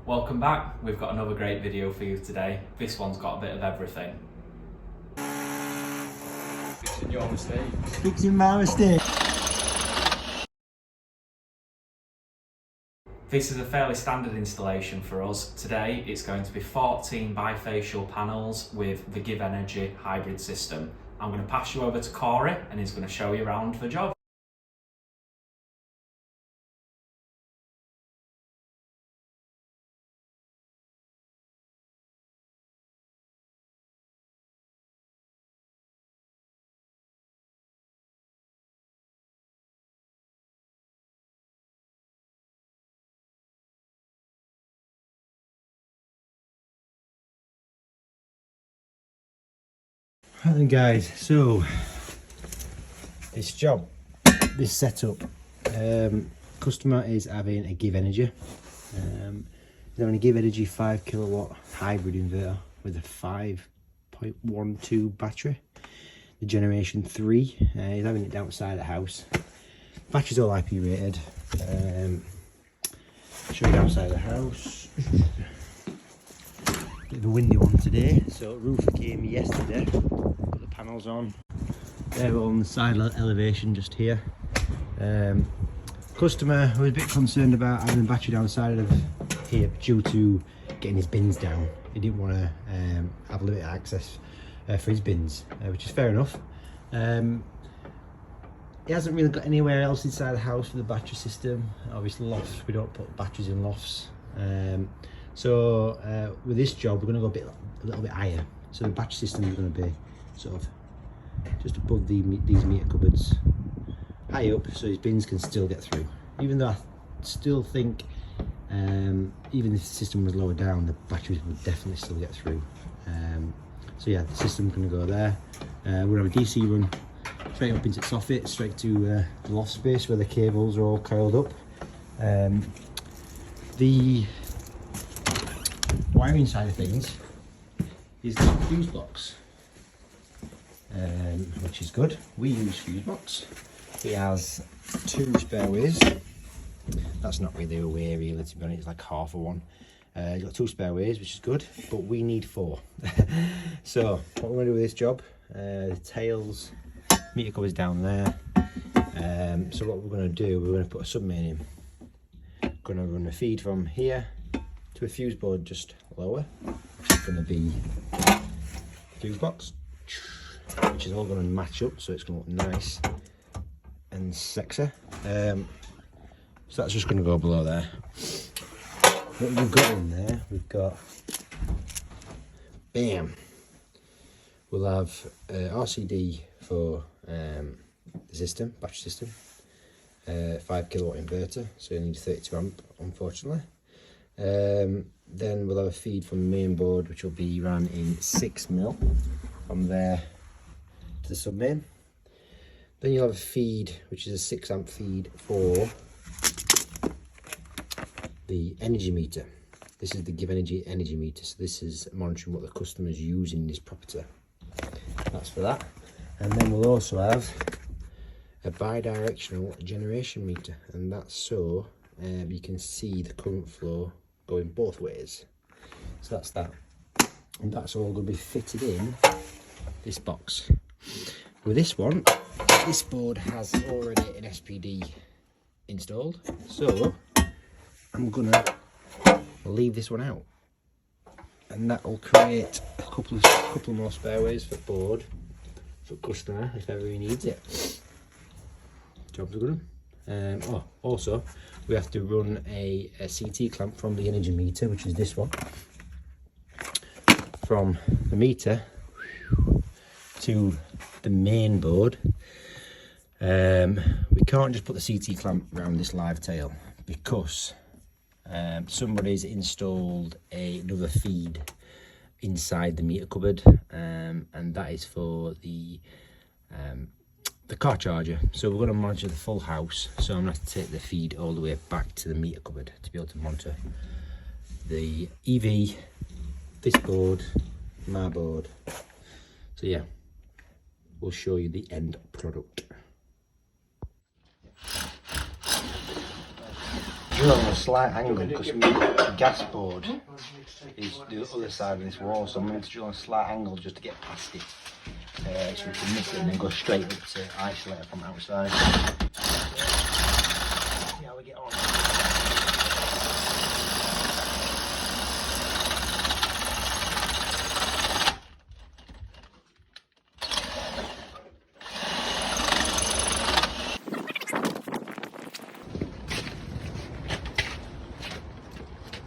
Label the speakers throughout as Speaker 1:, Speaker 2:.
Speaker 1: Welcome back. We've got another great video for you today. This one's got a bit of everything.
Speaker 2: Fixing your mistake.
Speaker 3: Fixing my mistake.
Speaker 1: This is a fairly standard installation for us. Today it's going to be 14 bifacial panels with the GivEnergy hybrid system. I'm going to pass you over to Corey and he's going to show you around the job.
Speaker 3: Right then guys, so this job, this setup, customer is having a GivEnergy. He's having a GivEnergy 5 kilowatt hybrid inverter with a 5.12 battery, the generation 3. He's having it outside the house. Battery's all IP rated. Show you outside the house. Bit of a windy one today, so roofer came yesterday, put the panels on. They're all on the side elevation just here. Customer was a bit concerned about having the battery downside of here due to getting his bins down. He didn't want to have a little bit of access for his bins, which is fair enough. He hasn't really got anywhere else inside the house for the battery system. Obviously lofts, we don't put batteries in lofts. So with this job we're going to go a little bit higher, so the battery system is going to be sort of just above these meter cupboards, high up, so his bins can still get through. Even though I still think even if the system was lower down, the batteries would definitely still get through. So yeah, the system's going to go there. We'll have a DC run straight up into the soffit, straight to the loft space where the cables are all coiled up. The wiring side of things is the fuse box, which is good. We use fuse box. It has 2 spare ways. That's not really a way really, to be honest, it's like half of one. You've got 2 spare ways, which is good, but we need 4. So what we're going to do with this job, the tails, meter covers down there. So what we're going to do, we're going to put a sub-main in. Going to run a feed from here to a fuse board just lower, which is going to be fuse box, which is all going to match up, so it's going to look nice and sexy. So that's just going to go below there. What we've got in there, we've got, bam, we'll have RCD for the system, battery system, 5 kilowatt inverter, so you need 32 amp unfortunately. Then we'll have a feed from the main board, which will be run in 6mm from there to the sub main. Then you'll have a feed which is a 6 amp feed for the energy meter. This is the GivEnergy energy meter, so this is monitoring what the customer is using in this property. That's for that. And then we'll also have a bi-directional generation meter, and that's so you can see the current flow going both ways. So that's that, and that's all going to be fitted in this box. With this one, this board has already an SPD installed, so I'm gonna leave this one out, and that will create a couple more spare ways for board for customer if ever he needs it. Job's good. Also we have to run a CT clamp from the energy meter, which is this one, from the meter to the main board. We can't just put the CT clamp around this live tail because somebody's installed another feed inside the meter cupboard, and that is for the car charger. So we're going to monitor the full house, so I'm going to have to take the feed all the way back to the meter cupboard to be able to monitor the EV, this board, my board. So yeah, we'll show you the end product. drill on a slight angle because the gas board is the other side of this wall, so I'm going to drill on a slight angle just to get past it, so we can miss it and then go straight up to isolate it from outside. See how we get on.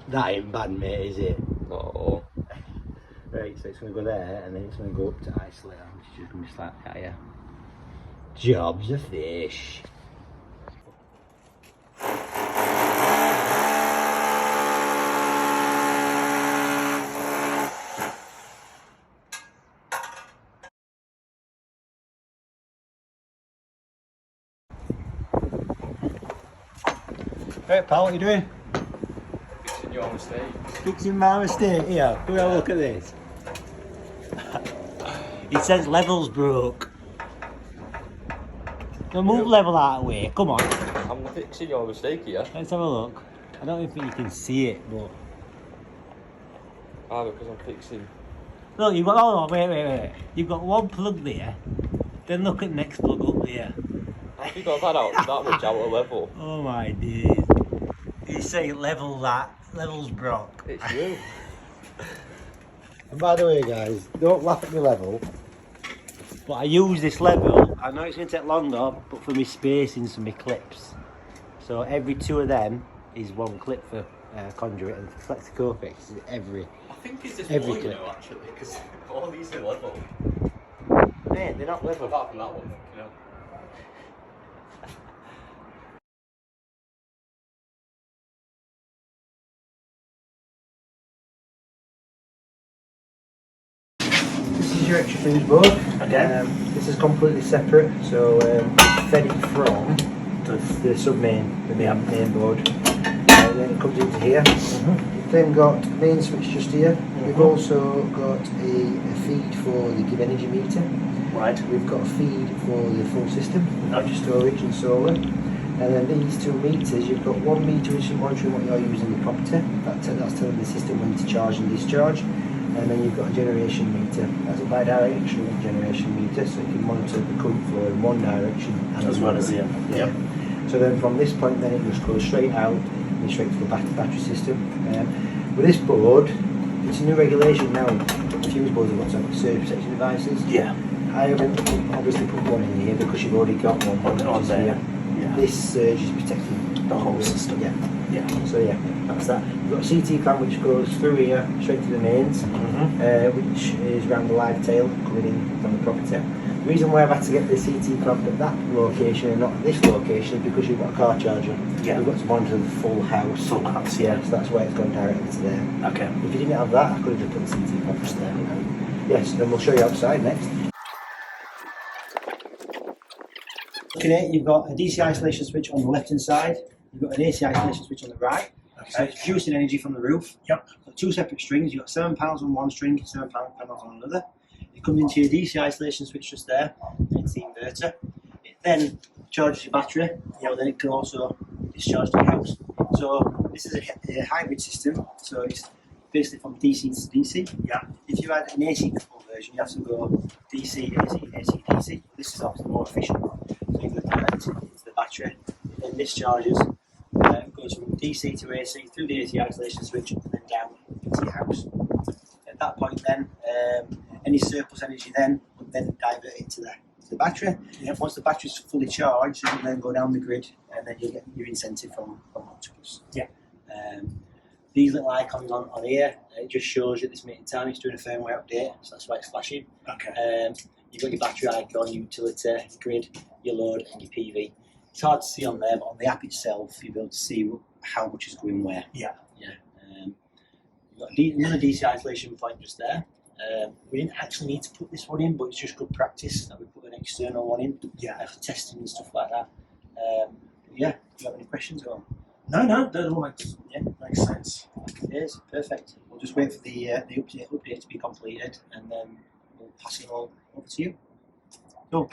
Speaker 3: That ain't bad, mate, is it?
Speaker 2: Oh.
Speaker 3: Right, so it's going to go there and then it's going to go up to isolate, which is just going to be slightly higher. Job's a fish. Right, pal, what are you doing?
Speaker 2: Fixing your mistake.
Speaker 3: Fixing my mistake. Here, come have a look at this. It says levels broke. Now move level out of the way, come on.
Speaker 2: I'm fixing your mistake here.
Speaker 3: Let's have a look. I don't think you can see it, but...
Speaker 2: Ah, because I'm fixing.
Speaker 3: Look, you've got, hold on, wait. You've got one plug there, then look at the next plug up there.
Speaker 2: I think I've had out that much out of level.
Speaker 3: Oh my days. You say level's broke.
Speaker 2: It's you.
Speaker 3: And by the way guys, don't laugh at my level, but I use this level, I know it's going to take longer, but for my spacings for my clips. So every two of them is one clip for conduit, and for Flexicofix is every
Speaker 2: I think it's just
Speaker 3: every
Speaker 2: more,
Speaker 3: clip.
Speaker 2: you know, actually, because all these are level.
Speaker 3: Mate, they're not level.
Speaker 2: Apart from that one, you know.
Speaker 3: This is your extra fuse board. Okay. This is completely separate, so we fed it from the sub-main, the main board. Then it comes into here. You've then got the main switch just here. We've also got a feed for the GivEnergy meter.
Speaker 4: Right.
Speaker 3: We've got a feed for the full system, energy storage and solar. And then these two meters, you've got one meter which is monitoring what you're using in the property. That's telling the system when to charge and discharge. And then you've got a generation meter. That's a bi-directional generation meter, so you can monitor the current flow in one direction and
Speaker 4: As well as the other.
Speaker 3: yeah. So then from this point, then it just goes straight out and straight to the battery system. With this board, it's a new regulation now. Fuse boards have got to have surge protection devices.
Speaker 4: Yeah.
Speaker 3: I haven't obviously put one in here because you've already got one
Speaker 4: On there.
Speaker 3: here.
Speaker 4: Yeah.
Speaker 3: This surge is protecting
Speaker 4: The whole system.
Speaker 3: Yeah.
Speaker 4: Yeah.
Speaker 3: So yeah, that's that. You've got a CT clamp which goes through here straight to the mains, which is around the live tail coming in from the property. The reason why I've had to get the CT clamp at that location and not at this location is because you've got a car charger.
Speaker 4: Yeah.
Speaker 3: We've got to monitor the full house.
Speaker 4: Full house,
Speaker 3: Yeah, so that's why it's gone directly to there.
Speaker 4: Okay.
Speaker 3: If you didn't have that, I could have just put the CT clamp just there. Yes, then we'll show you outside next. Looking at it, you've got a DC isolation switch on the left hand side, you've got an AC isolation switch on the right. So it's producing energy from the roof.
Speaker 4: Yep.
Speaker 3: Got two separate strings, you've got 7 panels on one string, 7 panels on another. It comes into your DC isolation switch just there, and it's the inverter. It then charges your battery, but then it can also discharge the house. So this is a hybrid system, so it's basically from DC to DC.
Speaker 4: Yeah.
Speaker 3: If you had an AC coupled version, you have to go DC, AC, AC, DC. This is obviously more efficient. So you go direct into the battery, it then discharges, goes from DC to AC through the AC isolation switch and then down into your house. At that point then, any surplus energy then would then divert into the battery.
Speaker 4: Yep.
Speaker 3: Once the battery is fully charged, it will then go down the grid and then you get your incentive from Octopus.
Speaker 4: Yeah.
Speaker 3: These little icons on here, it just shows you at this minute in time it's doing a firmware update, so that's why it's flashing.
Speaker 4: Okay.
Speaker 3: You've got your battery icon, your utility, your grid, your load and your PV. It's hard to see on there, but on the app itself you'll be able to see how much is going where.
Speaker 4: Yeah.
Speaker 3: Yeah. You've got another DC isolation point just there. We didn't actually need to put this one in, but it's just good practice that we put an external one in for testing and stuff like that. Yeah, do you have any questions on?
Speaker 4: No, that all makes sense.
Speaker 3: Yes, perfect. We'll just wait for the update to be completed and then we'll pass it all over to you. Cool.